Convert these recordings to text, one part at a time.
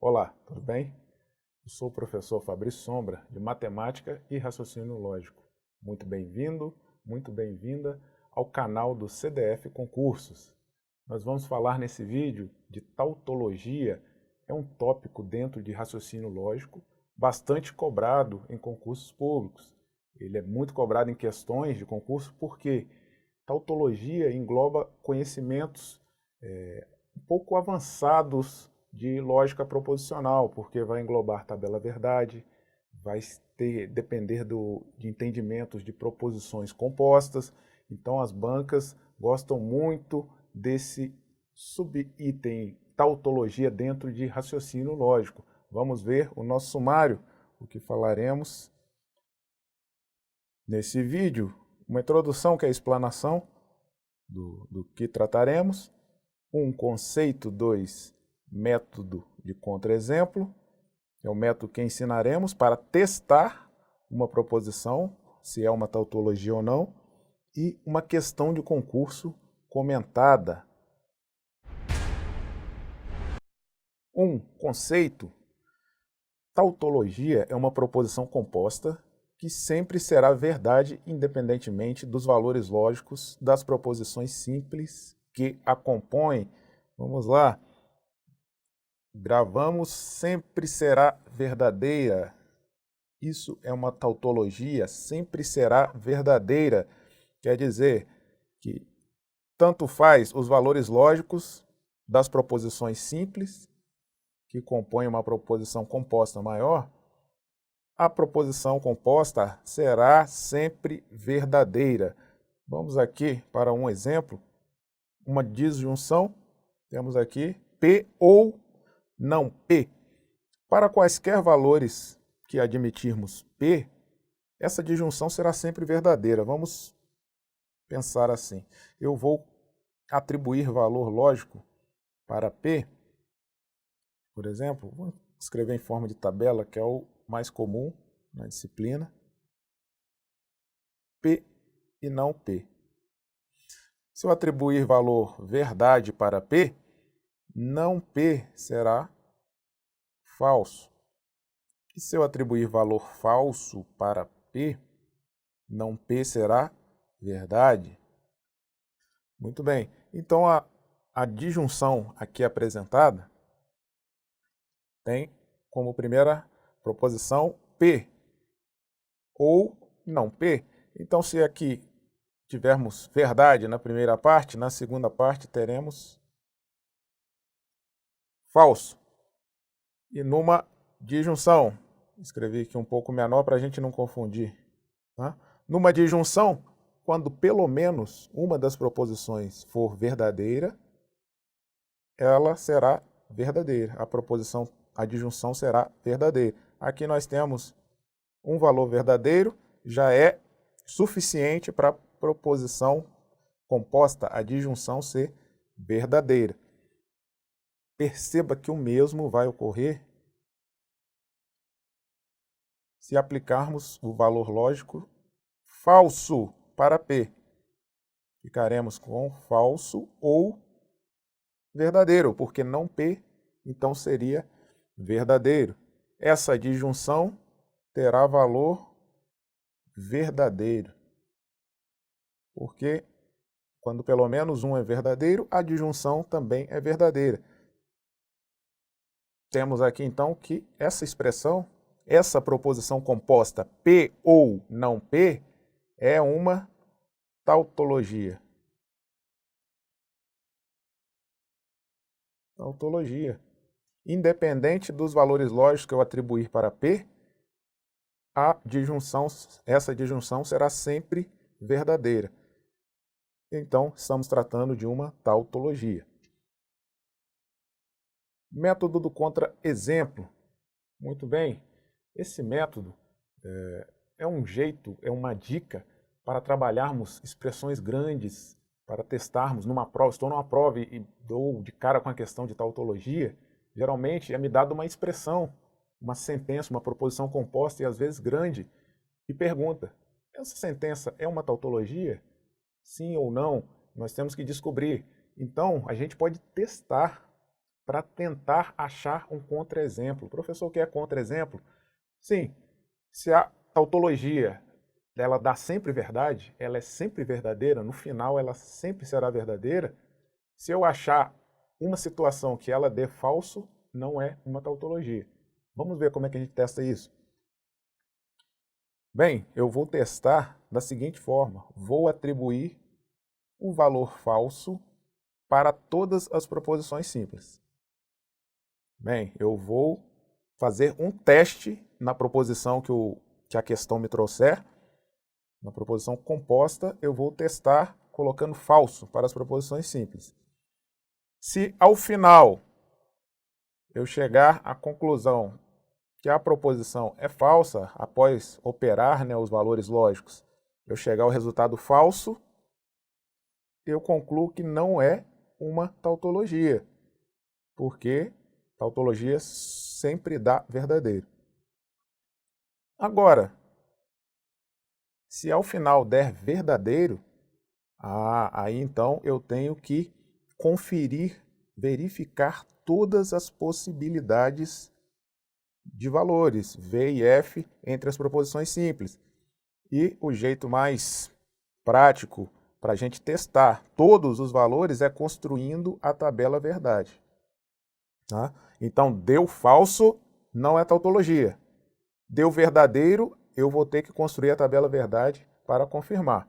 Olá, tudo bem? Eu sou o professor Fabrício Sombra, de Matemática e Raciocínio Lógico. Muito bem-vindo, muito bem-vinda ao canal do CDF Concursos. Nós vamos falar nesse vídeo de tautologia, é um tópico dentro de raciocínio lógico bastante cobrado em concursos públicos. Ele é muito cobrado em questões de concurso porque tautologia engloba conhecimentos um pouco avançados de lógica proposicional, porque vai englobar tabela verdade, vai depender de entendimentos de proposições compostas. Então as bancas gostam muito desse subitem tautologia dentro de raciocínio lógico. Vamos ver o nosso sumário, o que falaremos nesse vídeo. Uma introdução, que é a explanação do que trataremos. 1. Conceito. 2. Método de contra-exemplo. É o método que ensinaremos para testar uma proposição, se é uma tautologia ou não. E uma questão de concurso comentada. 1. Conceito. Tautologia é uma proposição composta que sempre será verdade independentemente dos valores lógicos das proposições simples que a compõem. Vamos lá. Gravamos sempre será verdadeira. Isso é uma tautologia, sempre será verdadeira. Quer dizer que tanto faz os valores lógicos das proposições simples, que compõem uma proposição composta maior, a proposição composta será sempre verdadeira. Vamos aqui para um exemplo, uma disjunção. Temos aqui P ou não P. Para quaisquer valores que admitirmos P, essa disjunção será sempre verdadeira. Vamos pensar assim. Eu vou atribuir valor lógico para P, por exemplo, vou escrever em forma de tabela, que é o mais comum na disciplina. P e não P. Se eu atribuir valor verdade para P, não P será falso. E se eu atribuir valor falso para P, não P será verdade. Muito bem. Então, a disjunção aqui apresentada tem como primeira proposição P ou não P. Então, se aqui tivermos verdade na primeira parte, na segunda parte teremos falso. E numa disjunção, escrevi aqui um pouco menor para a gente não confundir. Tá? Numa disjunção, quando pelo menos uma das proposições for verdadeira, ela será verdadeira. A disjunção será verdadeira. Aqui nós temos um valor verdadeiro, já é suficiente para a proposição composta, a disjunção, ser verdadeira. Perceba que o mesmo vai ocorrer se aplicarmos o valor lógico falso para P. Ficaremos com falso ou verdadeiro, porque não P, então seria verdadeiro. Essa disjunção terá valor verdadeiro, porque quando pelo menos um é verdadeiro, a disjunção também é verdadeira. Temos aqui então que essa expressão, essa proposição composta P ou não P, é uma tautologia. Tautologia. Independente dos valores lógicos que eu atribuir para P, essa disjunção será sempre verdadeira. Então, estamos tratando de uma tautologia. Método do contra-exemplo. Muito bem, esse método é um jeito, é uma dica para trabalharmos expressões grandes, para testarmos numa prova. Estou numa prova e dou de cara com a questão de tautologia, geralmente é me dada uma expressão, uma sentença, uma proposição composta e às vezes grande, e pergunta, essa sentença é uma tautologia? Sim ou não? Nós temos que descobrir. Então, a gente pode testar para tentar achar um contra-exemplo. Professor, o que é contra-exemplo? Sim, se a tautologia ela dá sempre verdade, ela é sempre verdadeira, no final ela sempre será verdadeira, se eu achar uma situação que ela dê falso, não é uma tautologia. Vamos ver como é que a gente testa isso. Bem, eu vou testar da seguinte forma. Vou atribuir o valor falso para todas as proposições simples. Bem, eu vou fazer um teste na proposição que a questão me trouxer. Na proposição composta, eu vou testar colocando falso para as proposições simples. Se ao final eu chegar à conclusão que a proposição é falsa, após operar, os valores lógicos, eu chegar ao resultado falso, eu concluo que não é uma tautologia, porque tautologia sempre dá verdadeiro. Agora, se ao final der verdadeiro, aí então eu tenho que conferir, verificar todas as possibilidades de valores, V e F, entre as proposições simples. E o jeito mais prático para a gente testar todos os valores é construindo a tabela verdade. Tá? Então, deu falso, não é tautologia. Deu verdadeiro, eu vou ter que construir a tabela verdade para confirmar.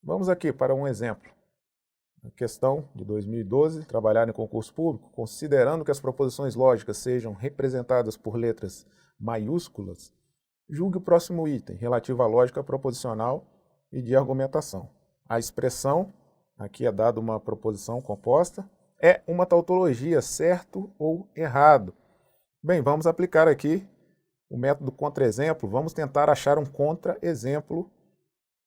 Vamos aqui para um exemplo. A questão de 2012, trabalhar em concurso público, considerando que as proposições lógicas sejam representadas por letras maiúsculas, julgue o próximo item, relativo à lógica proposicional e de argumentação. A expressão, aqui é dada uma proposição composta, é uma tautologia, certo ou errado. Bem, vamos aplicar aqui o método contra-exemplo, vamos tentar achar um contra-exemplo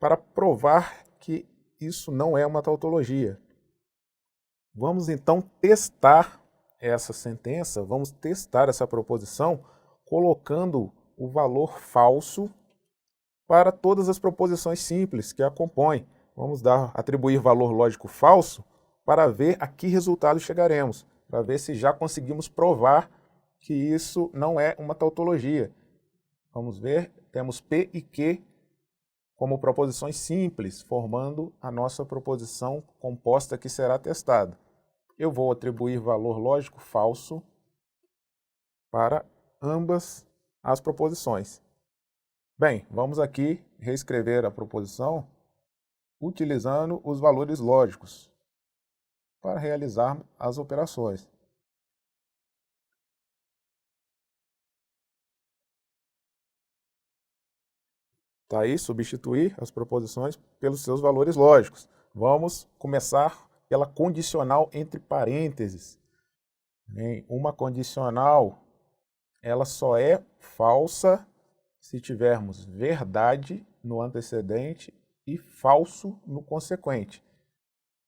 para provar que isso não é uma tautologia. Vamos então testar essa sentença, vamos testar essa proposição colocando o valor falso para todas as proposições simples que a compõem. Vamos atribuir valor lógico falso para ver a que resultado chegaremos, para ver se já conseguimos provar que isso não é uma tautologia. Vamos ver, temos P e Q como proposições simples, formando a nossa proposição composta que será testada. Eu vou atribuir valor lógico falso para ambas as proposições. Bem, vamos aqui reescrever a proposição utilizando os valores lógicos para realizar as operações. Tá aí, substituir as proposições pelos seus valores lógicos. Vamos começar pela condicional entre parênteses. Uma condicional, ela só é falsa se tivermos verdade no antecedente e falso no consequente.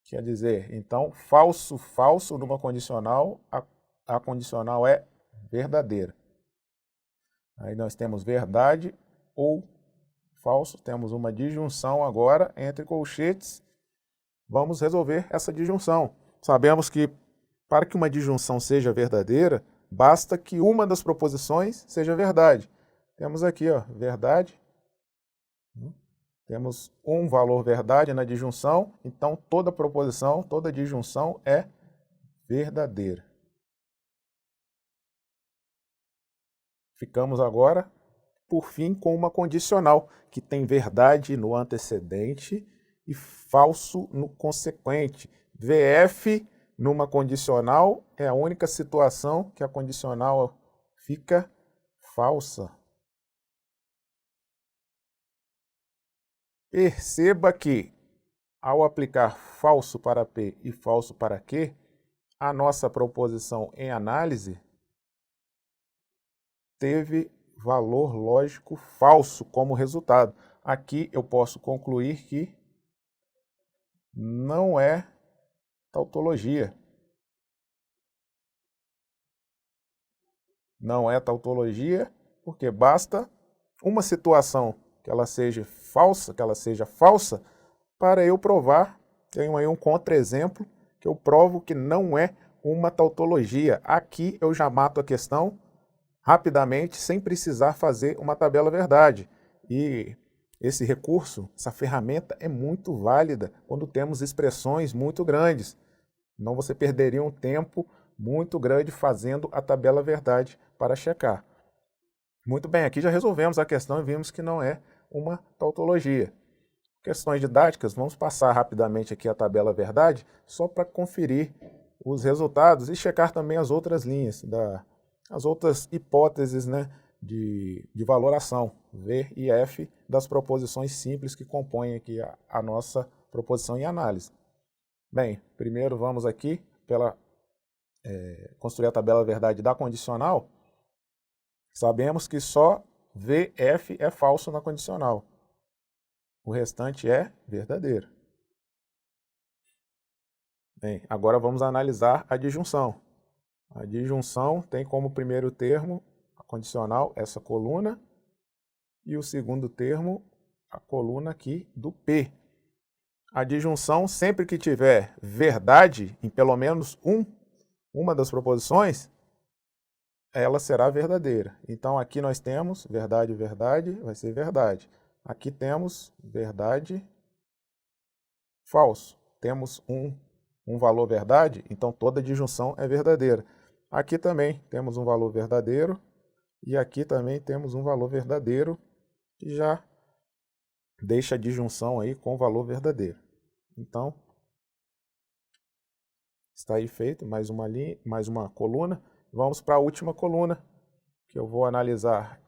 Quer dizer, então, falso, falso numa condicional, a condicional é verdadeira. Aí nós temos verdade ou falso, temos uma disjunção agora entre colchetes. Vamos resolver essa disjunção. Sabemos que para que uma disjunção seja verdadeira, basta que uma das proposições seja verdade. Temos aqui, verdade. Temos um valor verdade na disjunção, então toda proposição, toda disjunção é verdadeira. Ficamos agora, por fim, com uma condicional, que tem verdade no antecedente e falso no consequente. VF numa condicional é a única situação que a condicional fica falsa. Perceba que, ao aplicar falso para P e falso para Q, a nossa proposição em análise teve valor lógico falso como resultado. Aqui eu posso concluir que não é tautologia. Não é tautologia porque basta uma situação que ela seja falsa, para eu provar, tenho aí um contra-exemplo, que eu provo que não é uma tautologia. Aqui eu já mato a questão rapidamente, sem precisar fazer uma tabela verdade. E esse recurso, essa ferramenta é muito válida quando temos expressões muito grandes. Não, você perderia um tempo muito grande fazendo a tabela verdade para checar. Muito bem, aqui já resolvemos a questão e vimos que não é uma tautologia. Questões didáticas, vamos passar rapidamente aqui a tabela verdade, só para conferir os resultados e checar também as outras linhas, as outras hipóteses, né, de valoração, V e F, das proposições simples que compõem aqui a nossa proposição em análise. Bem, primeiro vamos aqui construir a tabela verdade da condicional. Sabemos que só VF é falso na condicional. O restante é verdadeiro. Bem, agora vamos analisar a disjunção. A disjunção tem como primeiro termo a condicional, essa coluna, e o segundo termo, a coluna aqui do P. A disjunção, sempre que tiver verdade em pelo menos uma das proposições, ela será verdadeira. Então aqui nós temos verdade, verdade, vai ser verdade. Aqui temos verdade, falso. Temos um valor verdade, então toda disjunção é verdadeira. Aqui também temos um valor verdadeiro e aqui também temos um valor verdadeiro que já deixa a disjunção aí com valor verdadeiro. Então, está aí feito mais uma linha, mais uma coluna. Vamos para a última coluna, que eu vou analisar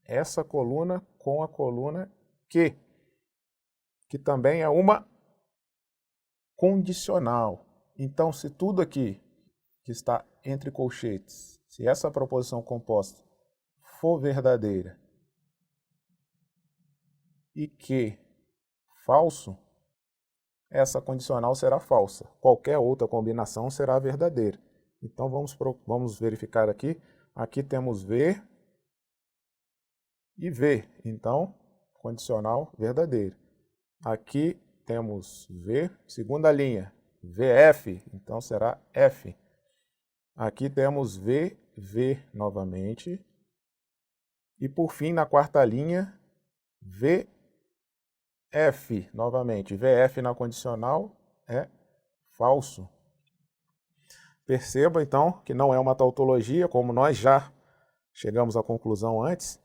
essa coluna com a coluna Q, que também é uma condicional. Então, se tudo aqui que está entre colchetes, se essa proposição composta for verdadeira e Q falso, essa condicional será falsa. Qualquer outra combinação será verdadeira. Então, vamos verificar aqui. Aqui temos V e V. Então, condicional verdadeiro. Aqui temos V, segunda linha, VF. Então, será F. Aqui temos V, V novamente. E, por fim, na quarta linha, V, F, novamente, VF na condicional é falso. Perceba, então, que não é uma tautologia, como nós já chegamos à conclusão antes,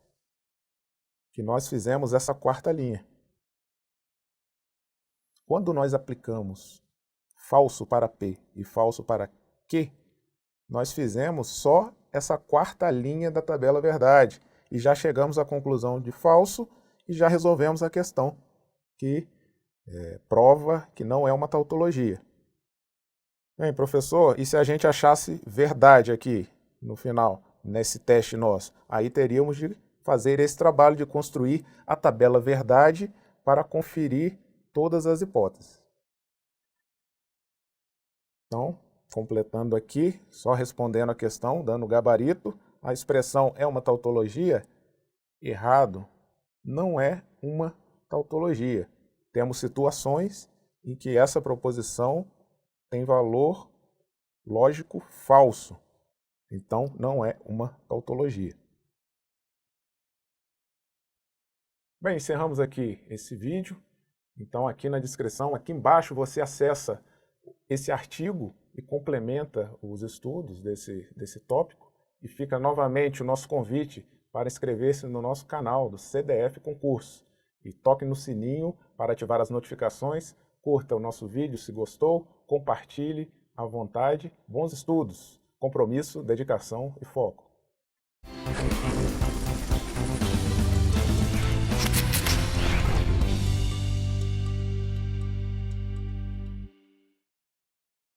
que nós fizemos essa quarta linha. Quando nós aplicamos falso para P e falso para Q, nós fizemos só essa quarta linha da tabela verdade e já chegamos à conclusão de falso e já resolvemos a questão que prova que não é uma tautologia. Bem, professor, e se a gente achasse verdade aqui no final, nesse teste nosso? Aí teríamos de fazer esse trabalho de construir a tabela verdade para conferir todas as hipóteses. Então, completando aqui, só respondendo a questão, dando o gabarito, a expressão é uma tautologia? Errado, não é uma tautologia. Temos situações em que essa proposição tem valor lógico falso. Então, não é uma tautologia. Bem, encerramos aqui esse vídeo. Então, aqui na descrição, aqui embaixo, você acessa esse artigo e complementa os estudos desse tópico. E fica novamente o nosso convite para inscrever-se no nosso canal do CDF Concurso. E toque no sininho para ativar as notificações, curta o nosso vídeo se gostou, compartilhe à vontade. Bons estudos, compromisso, dedicação e foco.